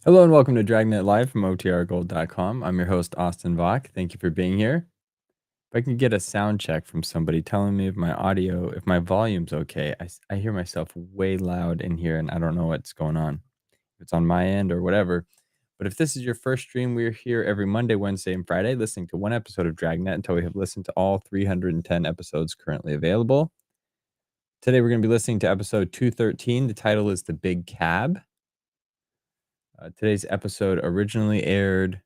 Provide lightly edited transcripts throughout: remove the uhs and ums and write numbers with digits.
Hello and welcome to Dragnet Live from OTRGold.com. I'm your host, Austin Vach. Thank you for being here. If I can get a sound check from somebody telling me if my audio, if my volume's okay, I hear myself way loud in here and I don't know what's going on. If it's on my end or whatever. But if this is your first stream, we're here every Monday, Wednesday, and Friday listening to one episode of Dragnet until we have listened to all 310 episodes currently available. Today we're going to be listening to episode 213. The title is The Big Cab. Today's episode originally aired,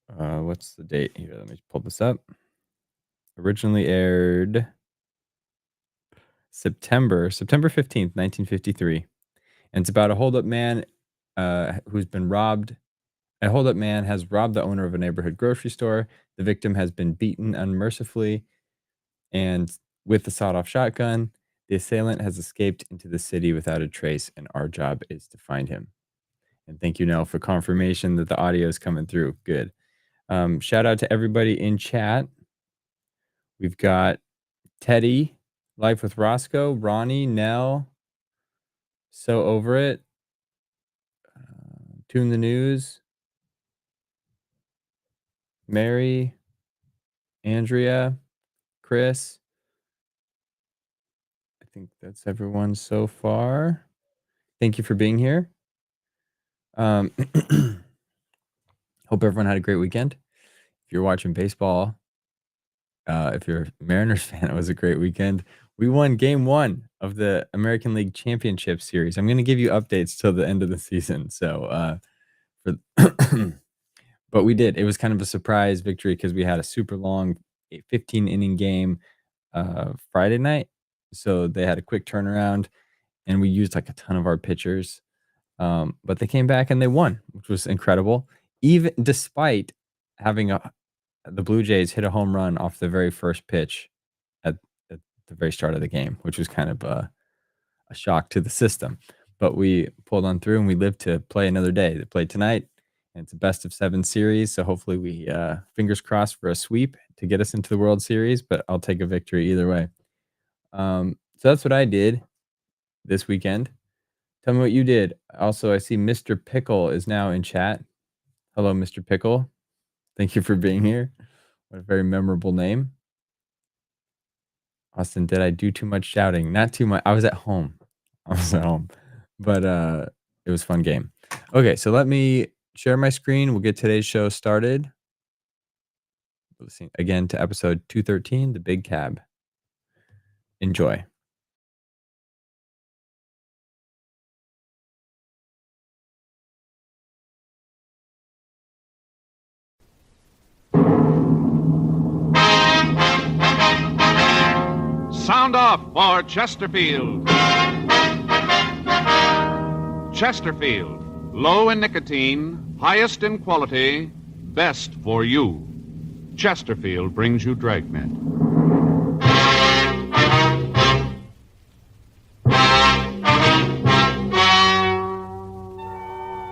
what's the date here? Let me pull this up. Originally aired September 15th, 1953. And it's about a holdup man who's been robbed. A holdup man has robbed the owner of a neighborhood grocery store. The victim has been beaten unmercifully, and with the sawed-off shotgun, the assailant has escaped into the city without a trace, and our job is to find him. And thank you, Nell, for confirmation that the audio is coming through. Good. Shout out to everybody in chat. We've got Teddy, Life with Roscoe, Ronnie, Nell, So Over It, Tune the News, Mary, Andrea, Chris. I think that's everyone so far. Thank you for being here. Hope everyone had a great weekend. If you're watching baseball, if you're a Mariners fan, it was a great weekend. We won game 1 of the American League Championship Series. I'm going to give you updates till the end of the season. So, but we did. It was kind of a surprise victory because we had a super long 15-inning game Friday night. So they had a quick turnaround, and we used like a ton of our pitchers. But they came back and they won, which was incredible. Even despite having the Blue Jays hit a home run off the very first pitch at the very start of the game, which was kind of a shock to the system. But we pulled on through and we lived to play another day. They played tonight, and it's a best-of-7 series. So hopefully we, fingers crossed for a sweep to get us into the World Series, but I'll take a victory either way. So that's what I did this weekend. Tell me what you did. Also, I see Mr. Pickle is now in chat. Hello, Mr. Pickle. Thank you for being here. What a very memorable name. Austin, did I do too much shouting? Not too much. I was at home. But it was a fun game. Okay, so let me share my screen. We'll get today's show started. Listening again to episode 213, The Big Cab. Enjoy. Sound off for Chesterfield. Chesterfield, low in nicotine, highest in quality, best for you. Chesterfield brings you Dragnet.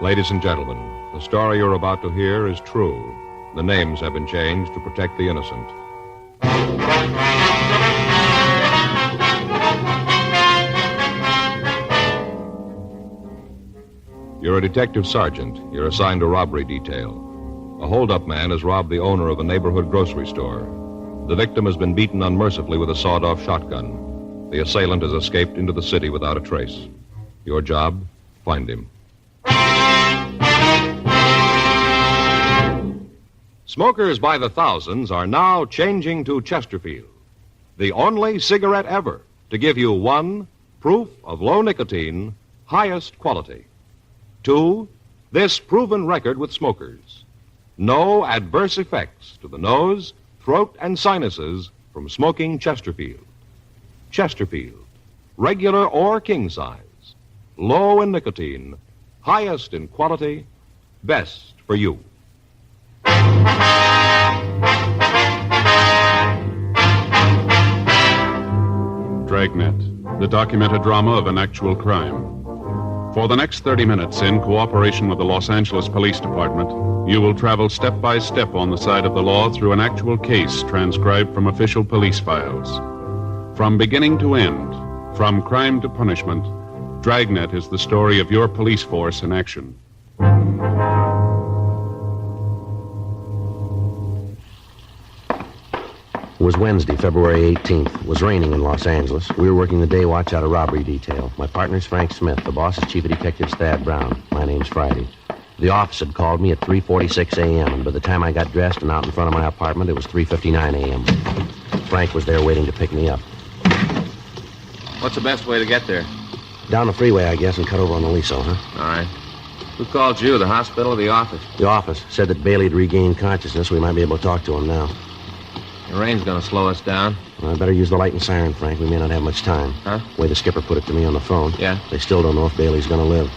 Ladies and gentlemen, the story you're about to hear is true. The names have been changed to protect the innocent. You're a detective sergeant. You're assigned to robbery detail. A hold-up man has robbed the owner of a neighborhood grocery store. The victim has been beaten unmercifully with a sawed-off shotgun. The assailant has escaped into the city without a trace. Your job, find him. Smokers by the thousands are now changing to Chesterfield, the only cigarette ever to give you 1, proof of low nicotine, highest quality. 2, this proven record with smokers. No adverse effects to the nose, throat, and sinuses from smoking Chesterfield. Chesterfield, regular or king size, low in nicotine, highest in quality, best for you. Dragnet, the documented drama of an actual crime. For the next 30 minutes, in cooperation with the Los Angeles Police Department, you will travel step by step on the side of the law through an actual case transcribed from official police files. From beginning to end, from crime to punishment, Dragnet is the story of your police force in action. It was Wednesday, February 18th. It was raining in Los Angeles. We were working the day watch out of robbery detail. My partner's Frank Smith. The boss is Chief of Detectives Thad Brown. My name's Friday. The office had called me at 3:46 a.m., and by the time I got dressed and out in front of my apartment, it was 3:59 a.m. Frank was there waiting to pick me up. What's the best way to get there? Down the freeway, I guess, and cut over on the Liso, huh? All right. Who called you, the hospital or the office? The office said that Bailey had regained consciousness. We might be able to talk to him now. The rain's gonna slow us down. Well, I better use the light and siren, Frank. We may not have much time. Huh? The way the skipper put it to me on the phone. Yeah? They still don't know if Bailey's going to live.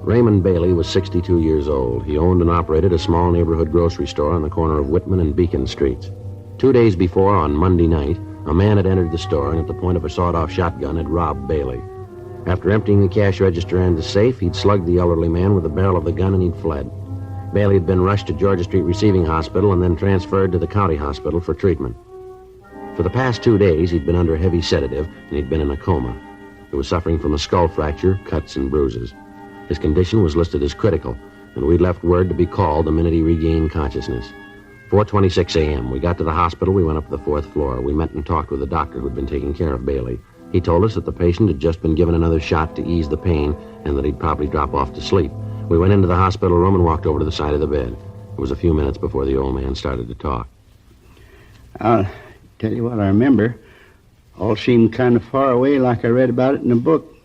Raymond Bailey was 62 years old. He owned and operated a small neighborhood grocery store on the corner of Whitman and Beacon Streets. 2 days before, on Monday night, a man had entered the store and at the point of a sawed-off shotgun had robbed Bailey. After emptying the cash register and the safe, he'd slugged the elderly man with the barrel of the gun and he'd fled. Bailey had been rushed to Georgia Street Receiving Hospital and then transferred to the county hospital for treatment. For the past 2 days, he'd been under a heavy sedative and he'd been in a coma. He was suffering from a skull fracture, cuts, and bruises. His condition was listed as critical, and we'd left word to be called the minute he regained consciousness. 4:26 a.m. We got to the hospital. We went up to the 4th floor. We met and talked with the doctor who'd been taking care of Bailey. He told us that the patient had just been given another shot to ease the pain and that he'd probably drop off to sleep. We went into the hospital room and walked over to the side of the bed. It was a few minutes before the old man started to talk. I'll tell you what I remember. All seemed kind of far away, like I read about it in a book.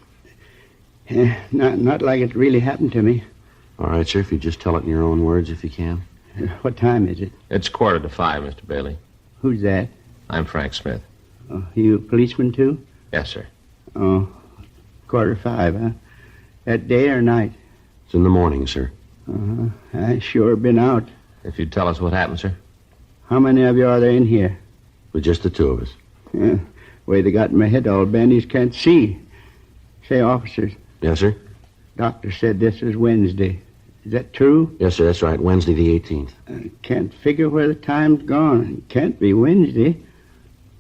Not like it really happened to me. All right, sir, if you just tell it in your own words, if you can. What time is it? It's 4:45, Mr. Bailey. Who's that? I'm Frank Smith. Oh, you a policeman, too? Yes, sir. Oh, 4:45, huh? That day or night? It's in the morning, sir. Uh-huh. I sure been out. If you'd tell us what happened, sir. How many of you are there in here? With just the two of us. Yeah. Way they got my head all bandaged, can't see. Say, officers, Yes, sir? doctor said this is Wednesday. Is that true? Yes, sir, that's right. Wednesday the 18th. Can't figure where the time's gone. It can't be Wednesday.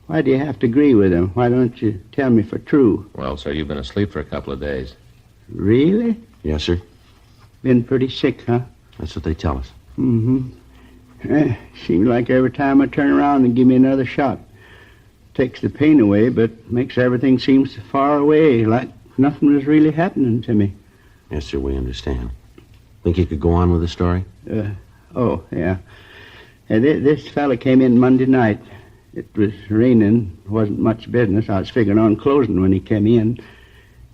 Why do you have to agree with him? Why don't you tell me for true? Well, sir, you've been asleep for a couple of days. Really? Yes, sir. Been pretty sick, huh? That's what they tell us. Mm-hmm. Seems like every time I turn around and give me another shot. Takes the pain away, but makes everything seem so far away, like nothing was really happening to me. Yes, sir, we understand. Think you could go on with the story? Oh, yeah. This fella came in Monday night. It was raining. Wasn't much business. I was figuring on closing when he came in.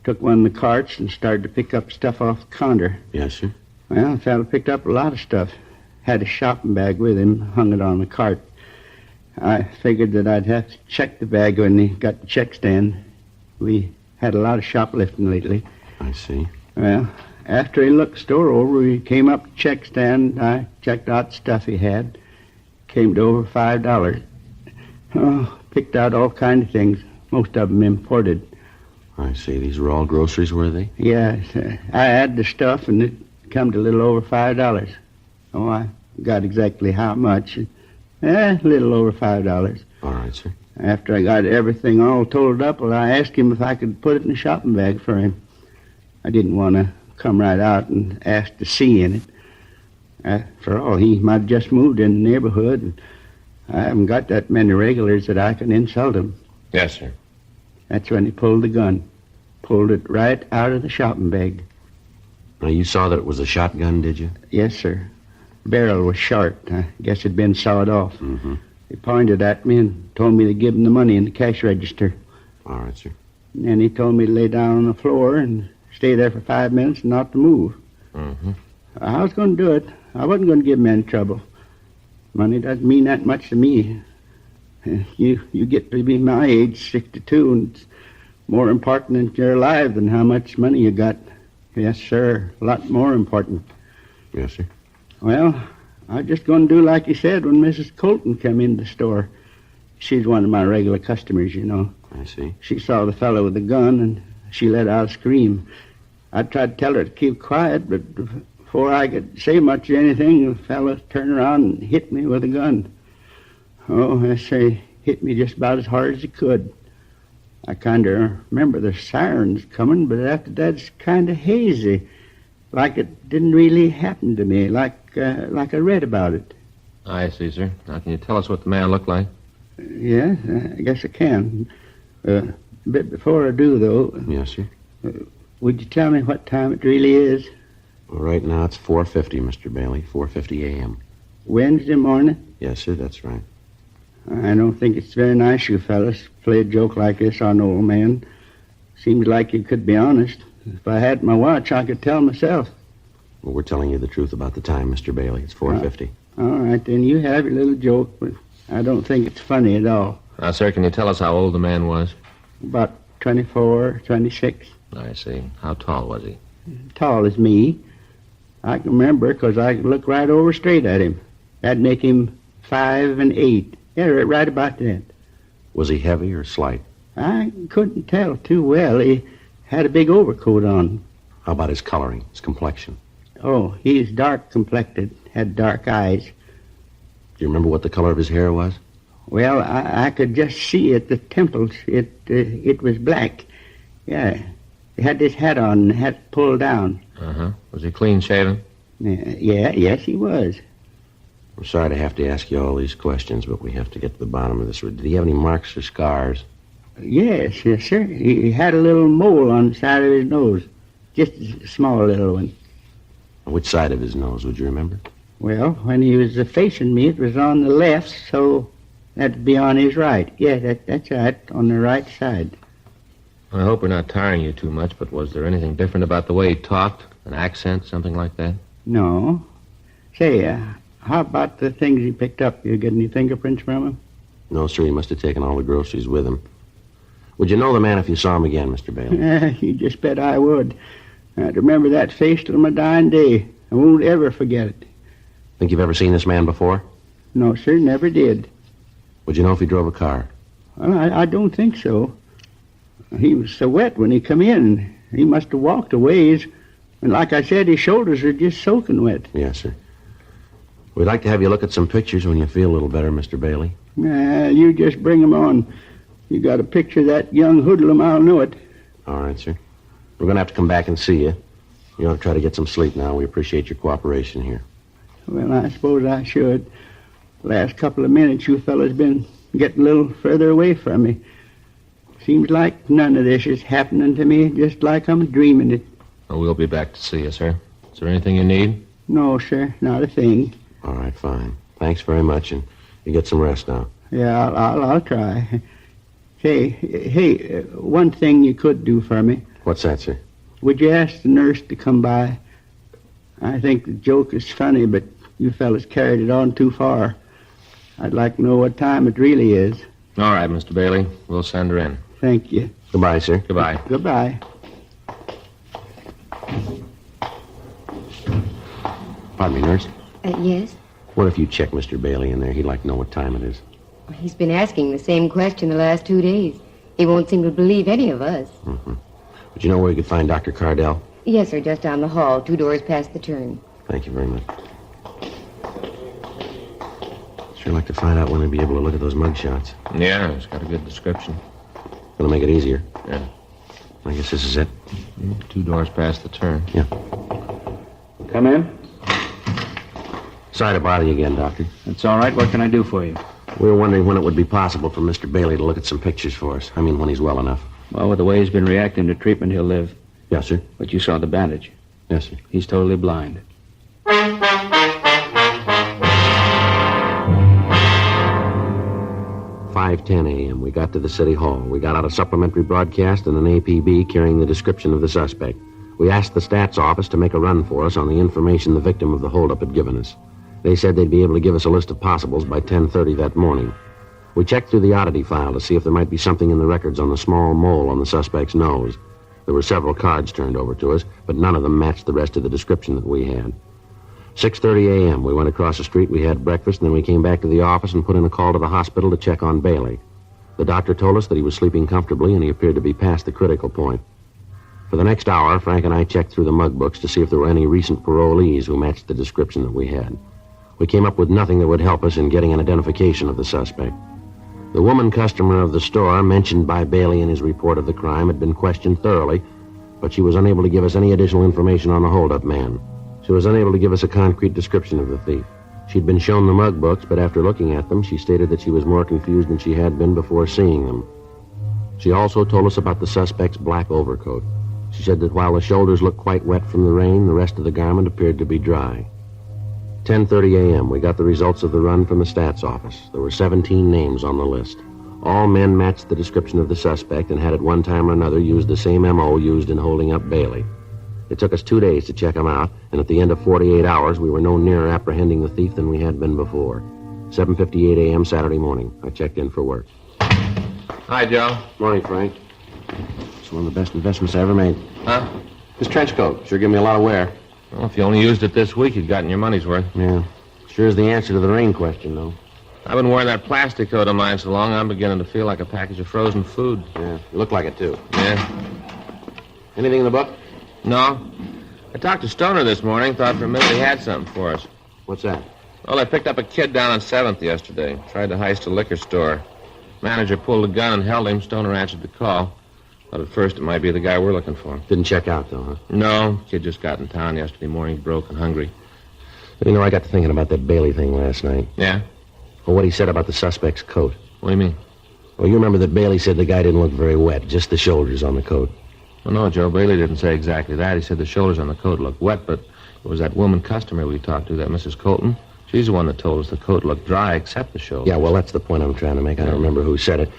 Took one of the carts and started to pick up stuff off the counter. Yes, sir. Well, the fella picked up a lot of stuff. Had a shopping bag with him, hung it on the cart. I figured that I'd have to check the bag when he got the check stand. We had a lot of shoplifting lately. I see. Well, after he looked the store over, he came up to the check stand. I checked out the stuff he had. Came to over $5. Oh, picked out all kinds of things, most of them imported. I see. These were all groceries, were they? Yes, I had the stuff, and it come to a little over $5. Oh, I got exactly how much. A little over $5. All right, sir. After I got everything all totaled up, well, I asked him if I could put it in a shopping bag for him. I didn't want to come right out and ask to see in it. After all, he might have just moved in the neighborhood, and I haven't got that many regulars that I can insult him. Yes, sir. That's when he pulled the gun. Pulled it right out of the shopping bag. Now, you saw that it was a shotgun, did you? Yes, sir. Barrel was short. I guess it'd been sawed off. Mm-hmm. He pointed at me and told me to give him the money in the cash register. All right, sir. And then he told me to lay down on the floor and stay there for 5 minutes and not to move. Mm-hmm. I was going to do it. I wasn't going to give him any trouble. Money doesn't mean that much to me. You get to be my age, 62, and it's more important that you're alive than how much money you got. Yes, sir. A lot more important. Yes, sir. Well, I was just going to do like you said when Mrs. Colton came in the store. She's one of my regular customers, you know. I see. She saw the fellow with the gun, and she let out a scream. I tried to tell her to keep quiet, but before I could say much of anything, the fellow turned around and hit me with a gun. Oh, I say, hit me just about as hard as he could. I kind of remember the sirens coming, but after that it's kind of hazy, like it didn't really happen to me, like I read about it. I see, sir. Now, can you tell us what the man looked like? Yeah, I guess I can. A bit before I do, though, Yes, sir. would you tell me what time it really is? Well, right now it's 4:50, Mr. Bailey. 4:50 a.m. Wednesday morning? Yes, sir, that's right. I don't think it's very nice, you fellas, play a joke like this on an old man. Seems like you could be honest. If I had my watch, I could tell myself. Well, we're telling you the truth about the time, Mr. Bailey. It's 4:50. All right, then you have your little joke, but I don't think it's funny at all. Now, sir, can you tell us how old the man was? About 24, 26. I see. How tall was he? Tall as me. I can remember because I could look right over straight at him. That'd make him 5 and 8. Yeah, right about that. Was he heavy or slight? I couldn't tell too well. He had a big overcoat on. How about his coloring, his complexion? Oh, he's dark complected, had dark eyes. Do you remember what the color of his hair was? Well, I could just see at the temples. It was black. Yeah. He had this hat on, the hat pulled down. Uh-huh. Was he clean shaven? Yes, he was. I'm sorry to have to ask you all these questions, but we have to get to the bottom of this. Did he have any marks or scars? Yes, sir. He had a little mole on the side of his nose. Just a small little one. Which side of his nose, would you remember? Well, when he was facing me, it was on the left, so that'd be on his right. Yeah, that's right, on the right side. I hope we're not tiring you too much, but was there anything different about the way he talked? An accent, something like that? No. Say, how about the things he picked up? You get any fingerprints from him? No, sir, he must have taken all the groceries with him. Would you know the man if you saw him again, Mr. Bailey? You just bet I would. I'd remember that face till my dying day. I won't ever forget it. Think you've ever seen this man before? No, sir, never did. Would you know if he drove a car? Well, I don't think so. He was so wet when he come in. He must have walked a ways. And like I said, his shoulders are just soaking wet. Yes, sir. We'd like to have you look at some pictures when you feel a little better, Mr. Bailey. You just bring 'em on. You got a picture of that young hoodlum, I'll know it. All right, sir. We're going to have to come back and see you. You ought to try to get some sleep now. We appreciate your cooperation here. Well, I suppose I should. Last couple of minutes, you fellas been getting a little further away from me. Seems like none of this is happening to me, just like I'm dreaming it. Well, we'll be back to see you, sir. Is there anything you need? No, sir, not a thing. All right, fine. Thanks very much, and you get some rest now. Yeah, I'll try. Hey, one thing you could do for me. What's that, sir? Would you ask the nurse to come by? I think the joke is funny, but you fellas carried it on too far. I'd like to know what time it really is. All right, Mr. Bailey. We'll send her in. Thank you. Goodbye, sir. Goodbye. Goodbye. Pardon me, nurse. Yes? What if you check Mr. Bailey in there? He'd like to know what time it is. He's been asking the same question the last 2 days. He won't seem to believe any of us. Mm-hmm. Would you know where you could find Dr. Cardell? Yes, sir, just down the hall, 2 doors past the turn. Thank you very much. Sure like to find out when he'll be able to look at those mug shots. Yeah, it's got a good description. Gonna make it easier. Yeah. I guess this is it. 2 doors past the turn. Yeah. Come in. Sorry to bother you again, Doctor. That's all right. What can I do for you? We were wondering when it would be possible for Mr. Bailey to look at some pictures for us. I mean, when he's well enough. Well, with the way he's been reacting to treatment, he'll live. Yes, sir. But you saw the bandage. Yes, sir. He's totally blind. 5:10 a.m. We got to the city hall. We got out a supplementary broadcast and an APB carrying the description of the suspect. We asked the stats office to make a run for us on the information the victim of the holdup had given us. They said they'd be able to give us a list of possibles by 10:30 that morning. We checked through the oddity file to see if there might be something in the records on the small mole on the suspect's nose. There were several cards turned over to us, but none of them matched the rest of the description that we had. 6:30 a.m. We went across the street, we had breakfast, and then we came back to the office and put in a call to the hospital to check on Bailey. The doctor told us that he was sleeping comfortably and he appeared to be past the critical point. For the next hour, Frank and I checked through the mug books to see if there were any recent parolees who matched the description that we had. We came up with nothing that would help us in getting an identification of the suspect. The woman customer of the store mentioned by Bailey in his report of the crime had been questioned thoroughly, but she was unable to give us any additional information on the holdup man. She was unable to give us a concrete description of the thief. She'd been shown the mug books, but after looking at them, she stated that she was more confused than she had been before seeing them. She also told us about the suspect's black overcoat. She said that while the shoulders looked quite wet from the rain, the rest of the garment appeared to be dry. 10:30 a.m., we got the results of the run from the stats office. There were 17 names on the list. All men matched the description of the suspect and had at one time or another used the same M.O. used in holding up Bailey. It took us 2 days to check them out, and at the end of 48 hours, we were no nearer apprehending the thief than we had been before. 7:58 a.m. Saturday morning. I checked in for work. Hi, Joe. Morning, Frank. It's one of the best investments I ever made. Huh? This trench coat sure gave me a lot of wear. Well, if you only used it this week, you'd gotten your money's worth. Yeah. Sure is the answer to the rain question, though. I've been wearing that plastic coat of mine so long, I'm beginning to feel like a package of frozen food. Yeah, you look like it, too. Yeah. Anything in the book? No. I talked to Stoner this morning, thought for a minute he had something for us. What's that? Well, I picked up a kid down on 7th yesterday. Tried to heist a liquor store. Manager pulled a gun and held him. Stoner answered the call. But at first it might be the guy we're looking for. Didn't check out, though, huh? No. Kid just got in town yesterday morning, broke and hungry. You know, I got to thinking about that Bailey thing last night. Yeah? Well, what he said about the suspect's coat. What do you mean? Well, you remember that Bailey said the guy didn't look very wet, just the shoulders on the coat. Well, no, Joe, Bailey didn't say exactly that. He said the shoulders on the coat looked wet, but it was that woman customer we talked to, that Mrs. Colton. She's the one that told us the coat looked dry except the shoulders. Yeah, well, that's the point I'm trying to make. I don't remember who said it.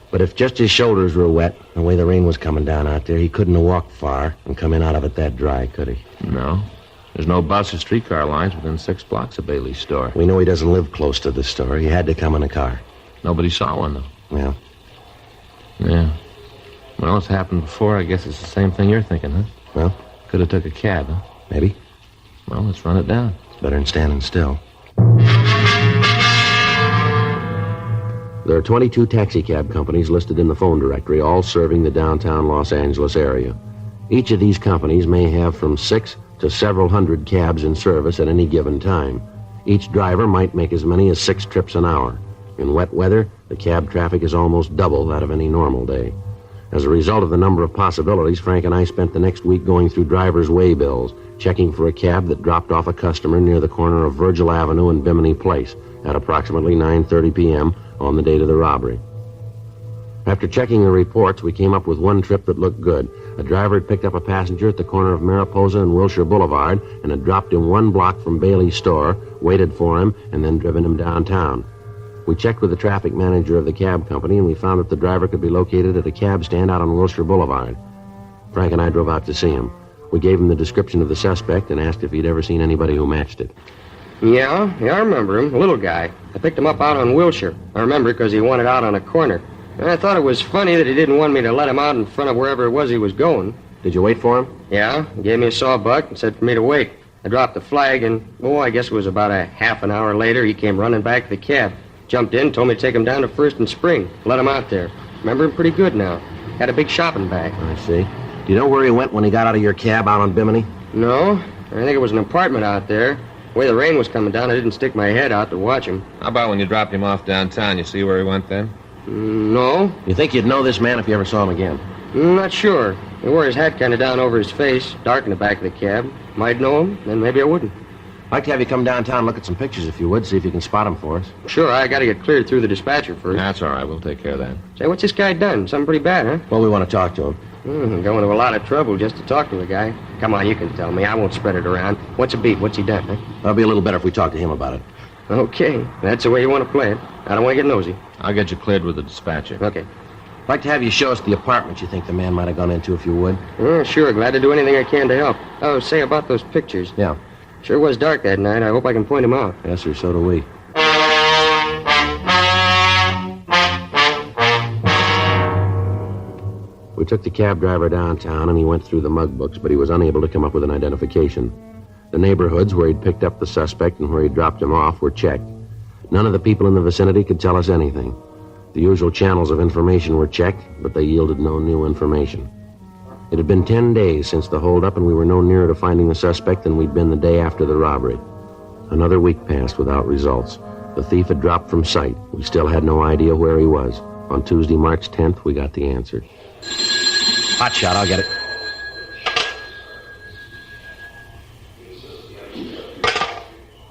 But if just his shoulders were wet, the way the rain was coming down out there, he couldn't have walked far and come in out of it that dry, could he? No. There's no bus or streetcar lines within 6 blocks of Bailey's store. We know he doesn't live close to the store. He had to come in a car. Nobody saw one, though. Yeah. Yeah. Well, it's happened before. I guess it's the same thing you're thinking, huh? Well? Could have took a cab, huh? Maybe. Well, let's run it down. It's better than standing still. There are 22 taxicab companies listed in the phone directory, all serving the downtown Los Angeles area. Each of these companies may have from 6 to several hundred cabs in service at any given time. Each driver might make as many as 6 trips an hour. In wet weather, the cab traffic is almost double that of any normal day. As a result of the number of possibilities, Frank and I spent the next week going through driver's way bills, checking for a cab that dropped off a customer near the corner of Virgil Avenue and Bimini Place at approximately 9:30 p.m. on the date of the robbery. After checking the reports, we came up with one trip that looked good. A driver had picked up a passenger at the corner of Mariposa and Wilshire Boulevard and had dropped him 1 block from Bailey's store, waited for him, and then driven him downtown. We checked with the traffic manager of the cab company, and we found that the driver could be located at a cab stand out on Wilshire Boulevard. Frank and I drove out to see him. We gave him the description of the suspect and asked if he'd ever seen anybody who matched it. Yeah, I remember him. A little guy. I picked him up out on Wilshire. I remember because he wanted out on a corner. And I thought it was funny that he didn't want me to let him out in front of wherever it was he was going. Did you wait for him? Yeah, he gave me a sawbuck and said for me to wait. I dropped the flag and, I guess it was about a half an hour later, he came running back to the cab. Jumped in, told me to take him down to First and Spring. Let him out there. Remember him pretty good now. Had a big shopping bag. I see. Do you know where he went when he got out of your cab out on Bimini? No. I think it was an apartment out there. The way the rain was coming down, I didn't stick my head out to watch him. How about when you dropped him off downtown? You see where he went then? No. You think you'd know this man if you ever saw him again? Not sure. He wore his hat kind of down over his face, dark in the back of the cab. Might know him, then maybe I wouldn't. I'd like to have you come downtown and look at some pictures if you would, see if you can spot him for us. Sure, I got to get cleared through the dispatcher first. That's all right. We'll take care of that. Say, what's this guy done? Something pretty bad, huh? Well, we want to talk to him. Going to a lot of trouble just to talk to a guy. Come on, you can tell me. I won't spread it around. What's a beat? What's he done, huh? That'll be a little better if we talk to him about it. Okay, that's the way you want to play it. I don't want to get nosy. I'll get you cleared with the dispatcher. Okay. I'd like to have you show us the apartment you think the man might have gone into, if you would. Sure, glad to do anything I can to help. Oh, say about those pictures. Yeah. Sure was dark that night. I hope I can point him out. Yes, sir, so do we. We took the cab driver downtown, and he went through the mug books, but he was unable to come up with an identification. The neighborhoods where he'd picked up the suspect and where he'd dropped him off were checked. None of the people in the vicinity could tell us anything. The usual channels of information were checked, but they yielded no new information. It had been 10 days since the holdup, and we were no nearer to finding the suspect than we'd been the day after the robbery. Another week passed without results. The thief had dropped from sight. We still had no idea where he was. On Tuesday, March 10th, we got the answer. Hot shot, I'll get it.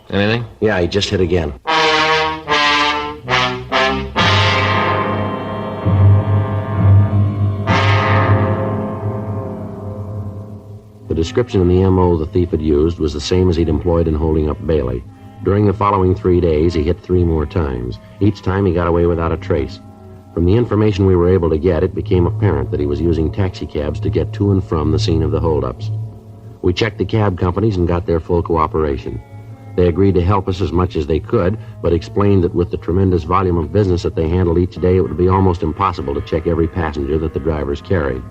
Anything? Yeah, he just hit again. The description in the M.O. the thief had used was the same as he'd employed in holding up Bailey. During the following 3 days, he hit 3 more times. Each time he got away without a trace. From the information we were able to get, it became apparent that he was using taxicabs to get to and from the scene of the holdups. We checked the cab companies and got their full cooperation. They agreed to help us as much as they could, but explained that with the tremendous volume of business that they handled each day, it would be almost impossible to check every passenger that the drivers carried.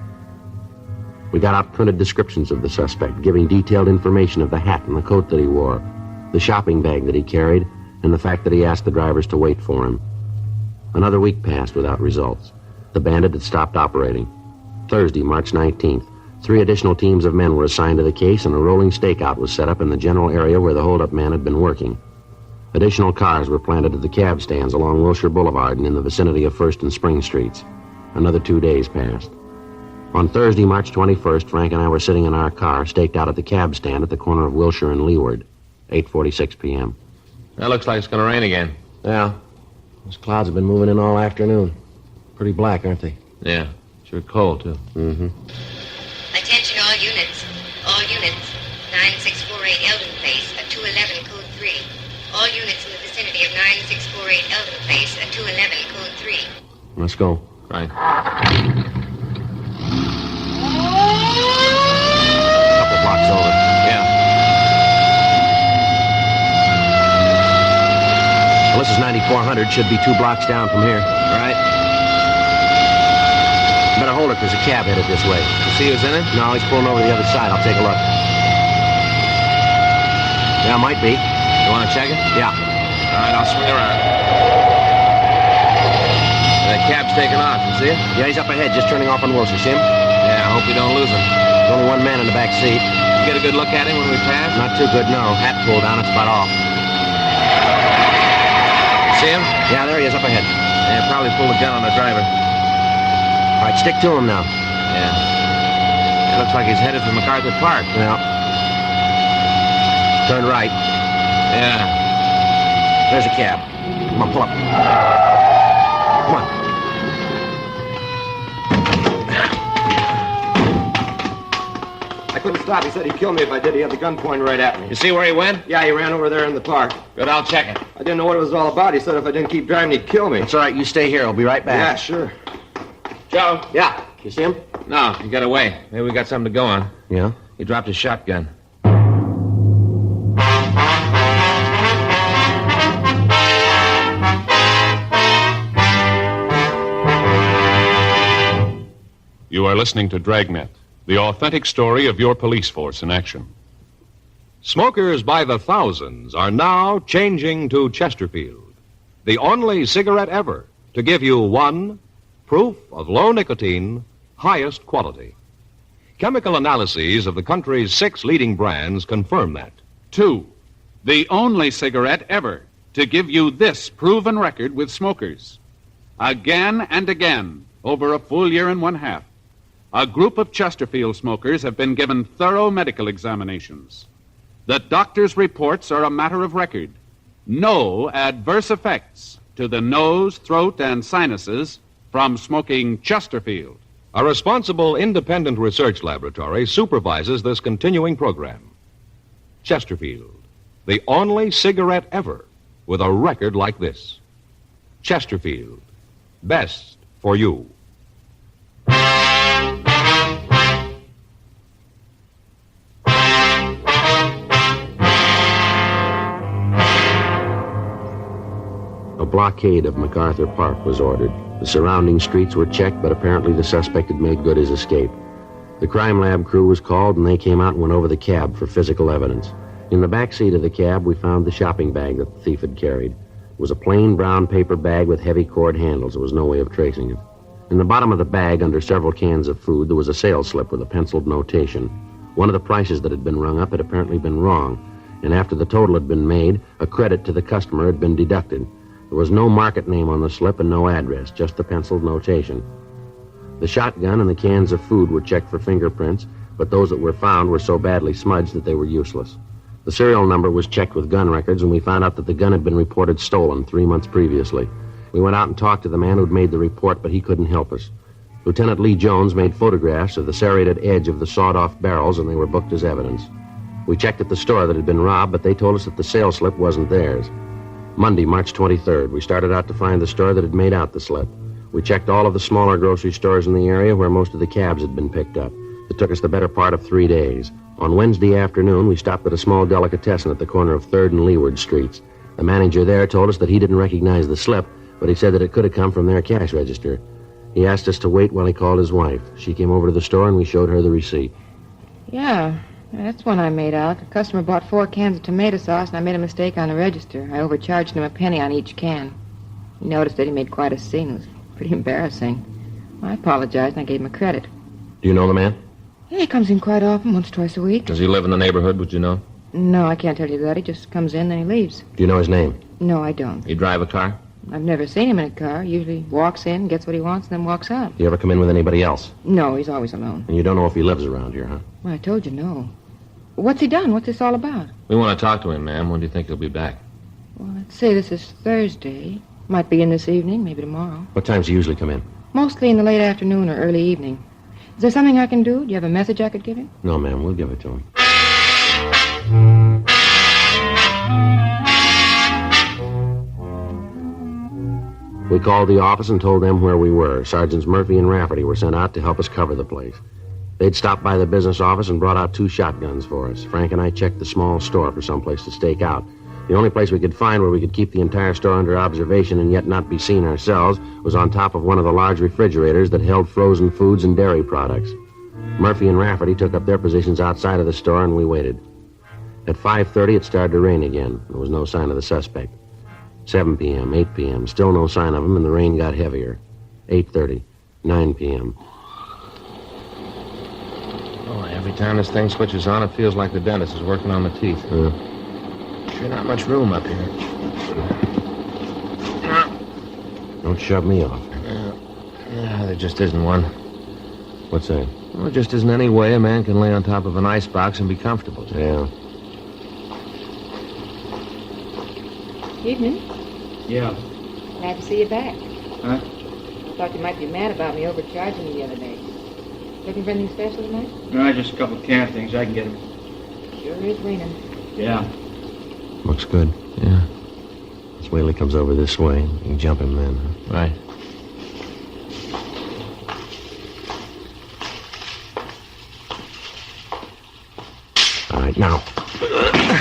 We got out printed descriptions of the suspect, giving detailed information of the hat and the coat that he wore, the shopping bag that he carried, and the fact that he asked the drivers to wait for him. Another week passed without results. The bandit had stopped operating. Thursday, March 19th, 3 additional teams of men were assigned to the case, and a rolling stakeout was set up in the general area where the holdup man had been working. Additional cars were planted at the cab stands along Wilshire Boulevard and in the vicinity of 1st and Spring Streets. Another 2 days passed. On Thursday, March 21st, Frank and I were sitting in our car, staked out at the cab stand at the corner of Wilshire and Leeward, 8:46 p.m. That looks like it's going to rain again. Yeah. Those clouds have been moving in all afternoon. Pretty black, aren't they? Yeah. Sure cold, too. Mm-hmm. Attention all units. All units. 9648 Eldon Place, a 211 code 3. All units in the vicinity of 9648 Eldon Place, a 211 code 3. Let's go. Right. Couple blocks over. Yeah. Well, this is 9400. Should be 2 blocks down from here. Right. Better hold it. There's a cab headed this way. You see who's in it? No, he's pulling over to the other side. I'll take a look. Yeah, might be. You want to check it? Yeah. All right, I'll swing around. That cab's taking off, you see it? Yeah, he's up ahead, just turning off on Wilshire. See him? Yeah, I hope we don't lose him. There's only 1 man in the back seat. You get a good look at him when we pass? Not too good, no. Hat pulled down, that's about all. See him? Yeah, there he is up ahead. Yeah, probably pulled a gun on the driver. All right, stick to him now. Yeah. It looks like he's headed for MacArthur Park. Yeah. Turn right. Yeah. There's a cab. Come on, pull up. Come on. I couldn't stop. He said he'd kill me if I did. He had the gun pointed right at me. You see where he went? Yeah, he ran over there in the park. Good, I'll check it. I didn't know what it was all about. He said if I didn't keep driving, he'd kill me. It's all right, you stay here. I'll be right back. Yeah, sure. Joe? Yeah. You see him? No, he got away. Maybe we got something to go on. Yeah? He dropped his shotgun. You are listening to Dragnet, the authentic story of your police force in action. Smokers by the thousands are now changing to Chesterfield, the only cigarette ever to give you 1, proof of low nicotine, highest quality. Chemical analyses of the country's 6 leading brands confirm that. 2, the only cigarette ever to give you this proven record with smokers. Again and again, over a full year and 1/2, a group of Chesterfield smokers have been given thorough medical examinations. The doctor's reports are a matter of record. No adverse effects to the nose, throat, and sinuses from smoking Chesterfield. A responsible independent research laboratory supervises this continuing program. Chesterfield, the only cigarette ever with a record like this. Chesterfield, best for you. A blockade of MacArthur Park was ordered. The surrounding streets were checked, but apparently the suspect had made good his escape. The crime lab crew was called, and they came out and went over the cab for physical evidence. In the back seat of the cab, we found the shopping bag that the thief had carried. It was a plain brown paper bag with heavy cord handles. There was no way of tracing it. In the bottom of the bag, under several cans of food, there was a sales slip with a penciled notation. One of the prices that had been rung up had apparently been wrong, and after the total had been made, a credit to the customer had been deducted. There was no market name on the slip and no address, just the penciled notation. The shotgun and the cans of food were checked for fingerprints, but those that were found were so badly smudged that they were useless. The serial number was checked with gun records, and we found out that the gun had been reported stolen 3 months previously. We went out and talked to the man who'd made the report, but he couldn't help us. Lieutenant Lee Jones made photographs of the serrated edge of the sawed-off barrels, and they were booked as evidence. We checked at the store that had been robbed, but they told us that the sales slip wasn't theirs. Monday, March 23rd, we started out to find the store that had made out the slip. We checked all of the smaller grocery stores in the area where most of the cabs had been picked up. It took us the better part of 3 days. On Wednesday afternoon, we stopped at a small delicatessen at the corner of 3rd and Leeward Streets. The manager there told us that he didn't recognize the slip, but he said that it could have come from their cash register. He asked us to wait while he called his wife. She came over to the store and we showed her the receipt. Yeah, that's one I made out. The customer bought 4 cans of tomato sauce, and I made a mistake on the register. I overcharged him a penny on each can. He noticed that he made quite a scene. It was pretty embarrassing. I apologized, and I gave him a credit. Do you know the man? Yeah, he comes in quite often, once, twice a week. Does he live in the neighborhood, would you know? No, I can't tell you that. He just comes in, then he leaves. Do you know his name? No, I don't. You drive a car? I've never seen him in a car. Usually walks in, gets what he wants, and then walks out. Do you ever come in with anybody else? No, he's always alone. And you don't know if he lives around here, huh? Well, I told you no. What's he done? What's this all about? We want to talk to him, ma'am. When do you think he'll be back? Well, let's say this is Thursday. Might be in this evening, maybe tomorrow. What times do you usually come in? Mostly in the late afternoon or early evening. Is there something I can do? Do you have a message I could give him? No, ma'am. We'll give it to him. We called the office and told them where we were. Sergeants Murphy and Rafferty were sent out to help us cover the place. They'd stopped by the business office and brought out 2 shotguns for us. Frank and I checked the small store for some place to stake out. The only place we could find where we could keep the entire store under observation and yet not be seen ourselves was on top of one of the large refrigerators that held frozen foods and dairy products. Murphy and Rafferty took up their positions outside of the store, and we waited. At 5:30, it started to rain again. There was no sign of the suspect. 7 p.m., 8 p.m., still no sign of him, and the rain got heavier. 8:30, 9 p.m. Oh, every time this thing switches on, it feels like the dentist is working on my teeth. Sure not much room up here. Don't shove me off. Yeah, there just isn't one. What's that? Well, there just isn't any way a man can lay on top of an icebox and be comfortable. Yeah. Evening. Yeah. Glad to see you back. Huh? Thought you might be mad about me overcharging you the other day. Looking for anything special tonight? No, just a couple of can things. I can get them. Sure is raining. Yeah. Looks good. Yeah. Let's wait till he comes over this way. You can jump him then. Huh? Right. All right, now.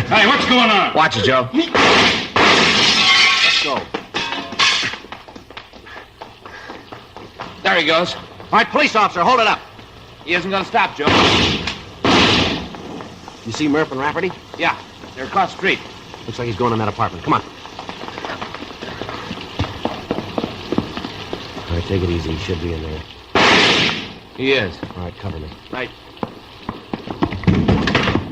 Hey, what's going on? Watch it, Joe. Let's go. There he goes. All right, police officer, hold it up. He isn't going to stop, Joe. You see Murph and Rafferty? Yeah, they're across the street. Looks like he's going in that apartment. Come on. All right, take it easy. He should be in there. He is. All right, cover me. Right.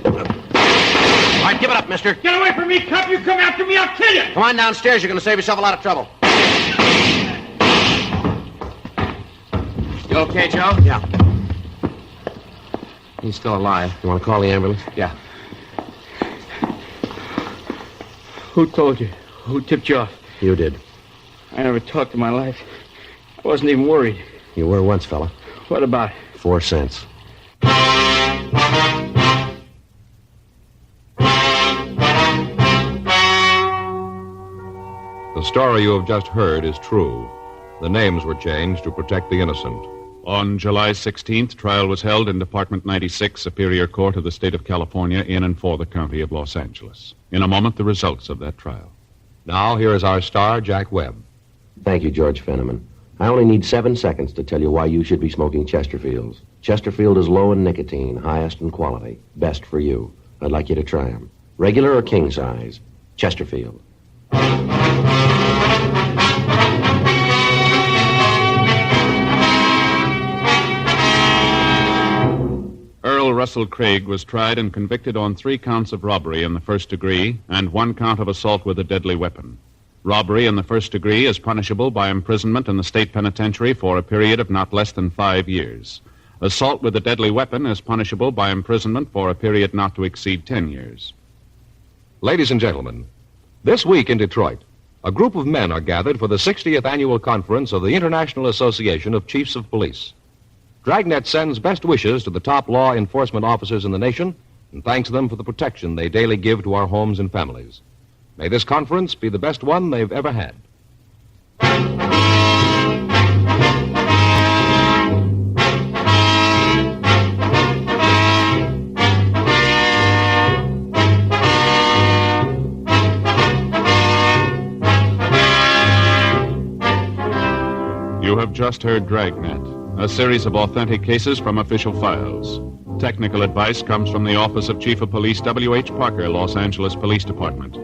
All right, give it up, mister. Get away from me, cop! You come after me, I'll kill you! Come on downstairs. You're going to save yourself a lot of trouble. You okay, Joe? Yeah. He's still alive. You want to call the ambulance? Yeah. Who told you? Who tipped you off? You did. I never talked in my life. I wasn't even worried. You were once, fella. What about it? 4 cents. The story you have just heard is true. The names were changed to protect the innocent. On July 16th, trial was held in Department 96, Superior Court of the State of California, in and for the County of Los Angeles. In a moment, the results of that trial. Now, here is our star, Jack Webb. Thank you, George Fenneman. I only need 7 seconds to tell you why you should be smoking Chesterfields. Chesterfield is low in nicotine, highest in quality, best for you. I'd like you to try them. Regular or king size? Chesterfield. Russell Craig was tried and convicted on 3 counts of robbery in the first degree and 1 count of assault with a deadly weapon. Robbery in the first degree is punishable by imprisonment in the state penitentiary for a period of not less than 5 years. Assault with a deadly weapon is punishable by imprisonment for a period not to exceed 10 years. Ladies and gentlemen, this week in Detroit, a group of men are gathered for the 60th annual conference of the International Association of Chiefs of Police. Dragnet sends best wishes to the top law enforcement officers in the nation and thanks them for the protection they daily give to our homes and families. May this conference be the best one they've ever had. You have just heard Dragnet, a series of authentic cases from official files. Technical advice comes from the Office of Chief of Police W.H. Parker, Los Angeles Police Department.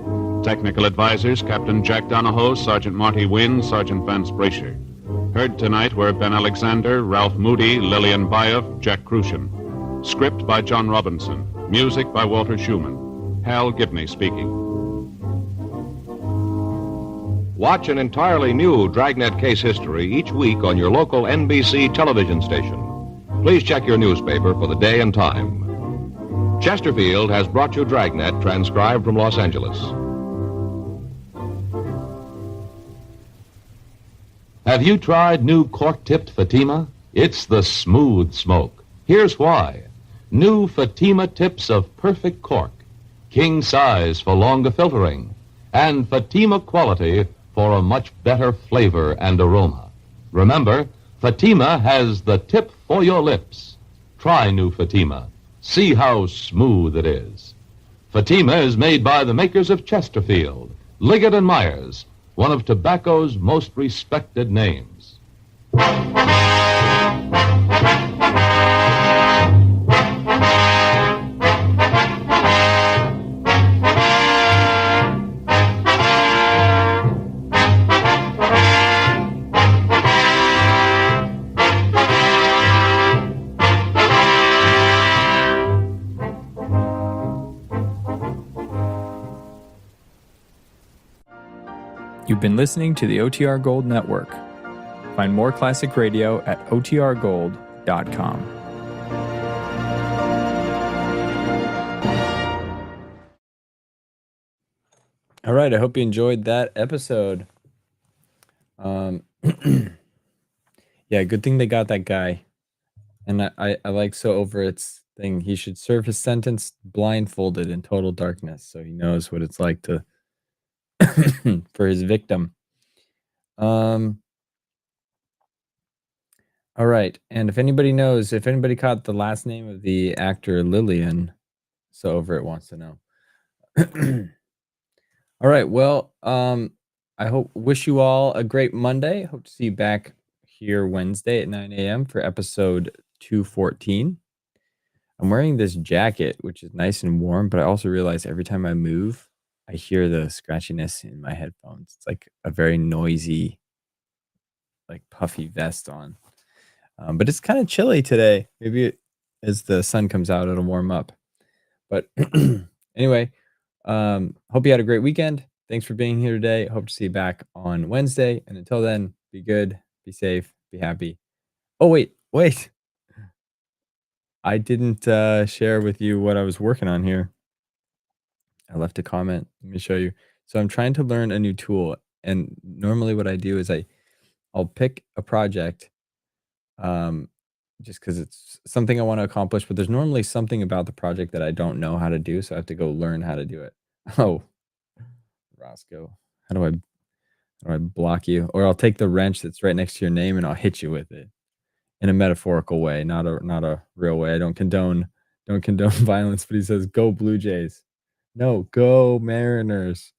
Technical advisors, Captain Jack Donahoe, Sergeant Marty Wynn, Sergeant Vance Brasher. Heard tonight were Ben Alexander, Ralph Moody, Lillian Baeff, Jack Crucian. Script by John Robinson. Music by Walter Schumann. Hal Gibney speaking. Watch an entirely new Dragnet case history each week on your local NBC television station. Please check your newspaper for the day and time. Chesterfield has brought you Dragnet, transcribed from Los Angeles. Have you tried new cork-tipped Fatima? It's the smooth smoke. Here's why. New Fatima tips of perfect cork, king size for longer filtering, and Fatima quality for a much better flavor and aroma. Remember, Fatima has the tip for your lips. Try new Fatima. See how smooth it is. Fatima is made by the makers of Chesterfield, Liggett and Myers, one of tobacco's most respected names. You've been listening to the OTR Gold Network. Find more classic radio at otrgold.com. All right, I hope you enjoyed that episode. Yeah, good thing they got that guy. And I like So Over It's thing. He should serve his sentence blindfolded in total darkness so he knows what it's like to for his victim. All right, and if anybody caught the last name of the actor Lillian, So Over It wants to know. All right, well, I wish you all a great Monday. Hope to see you back here Wednesday at 9 a.m. for episode 214. I'm wearing this jacket, which is nice and warm, but I also realize every time I move, I hear the scratchiness in my headphones. It's like a very noisy, like puffy vest on. But it's kind of chilly today. Maybe as the sun comes out, it'll warm up. But anyway, hope you had a great weekend. Thanks for being here today. Hope to see you back on Wednesday. And until then, be good, be safe, be happy. Oh, wait. I didn't share with you what I was working on here. I left a comment. Let me show you. So I'm trying to learn a new tool. And normally what I do is I'll pick a project just because it's something I want to accomplish. But there's normally something about the project that I don't know how to do. So I have to go learn how to do it. Oh, Roscoe. How do I block you? Or I'll take the wrench that's right next to your name and I'll hit you with it in a metaphorical way, not a real way. I don't condone violence, but he says, "Go Blue Jays." No, go Mariners.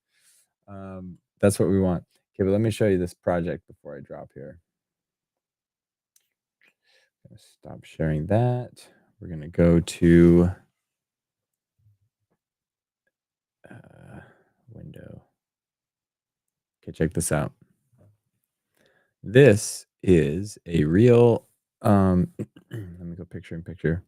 That's what we want. Okay, but let me show you this project before I drop here. I'm gonna stop sharing that. We're gonna go to window. Okay, check this out. This is a real let me go picture in picture.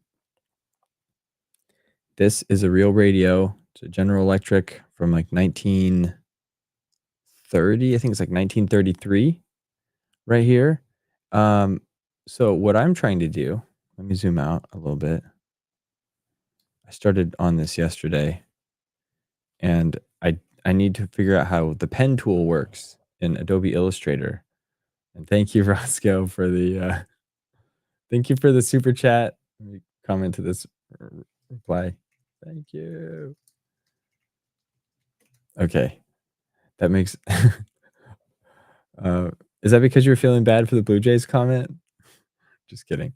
This is a real radio. It's a General Electric from like 1930. I think it's like 1933 right here. So what I'm trying to do, let me zoom out a little bit. I started on this yesterday, and I need to figure out how the pen tool works in Adobe Illustrator. And thank you, Roscoe, for the thank you for the super chat. Let me comment to this reply. Thank you. Okay, that makes. Is that because you're feeling bad for the Blue Jays comment? Just kidding.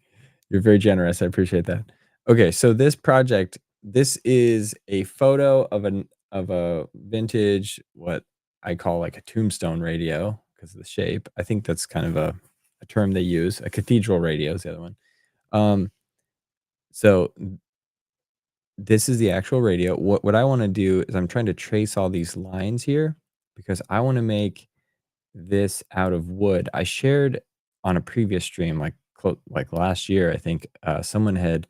You're very generous. I appreciate that. Okay, so this project, this is a photo of a vintage, what I call like a tombstone radio because of the shape. I think that's kind of a term they use. A cathedral radio is the other one. So this is the actual radio. What I want to do is I'm trying to trace all these lines here because I want to make this out of wood. I shared on a previous stream, like last year, I think someone had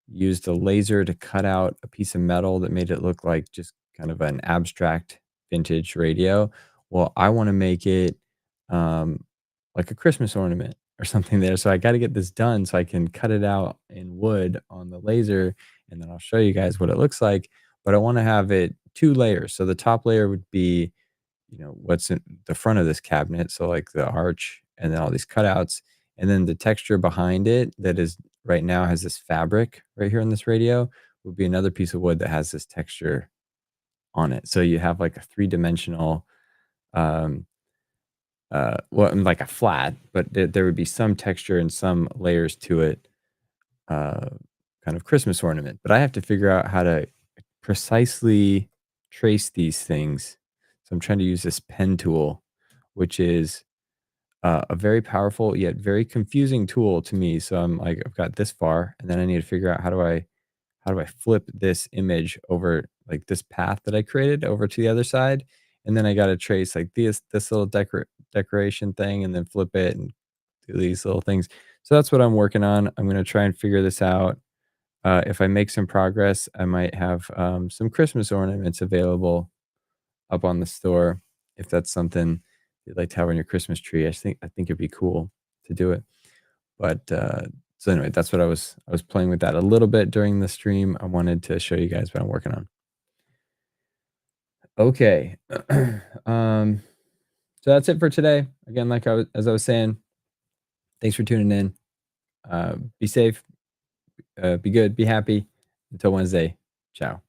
used a laser to cut out a piece of metal that made it look like just kind of an abstract vintage radio. Well, I want to make it like a Christmas ornament or something there. So I got to get this done so I can cut it out in wood on the laser, and then I'll show you guys what it looks like. But I want to have it 2 layers. So the top layer would be, what's in the front of this cabinet, so like the arch and then all these cutouts, and then the texture behind it that is right now has this fabric right here on this radio would be another piece of wood that has this texture on it. So you have like a 3-dimensional like a flat, but there would be some texture and some layers to it, kind of Christmas ornament. But I have to figure out how to precisely trace these things. So I'm trying to use this pen tool, which is a very powerful yet very confusing tool to me. So I'm like, I've got this far, and then I need to figure out how do I flip this image over, like this path that I created over to the other side, and then I got to trace like this little decoration thing, and then flip it and do these little things. So that's what I'm working on. I'm gonna try and figure this out. If I make some progress, I might have some Christmas ornaments available up on the store if that's something you'd like to have on your Christmas tree. I think it'd be cool to do it. But so anyway, that's what I was playing with that a little bit during the stream. I wanted to show you guys what I'm working on. Okay. So that's it for today. Again, as I was saying, thanks for tuning in. Be safe, be good, be happy. Until Wednesday. Ciao.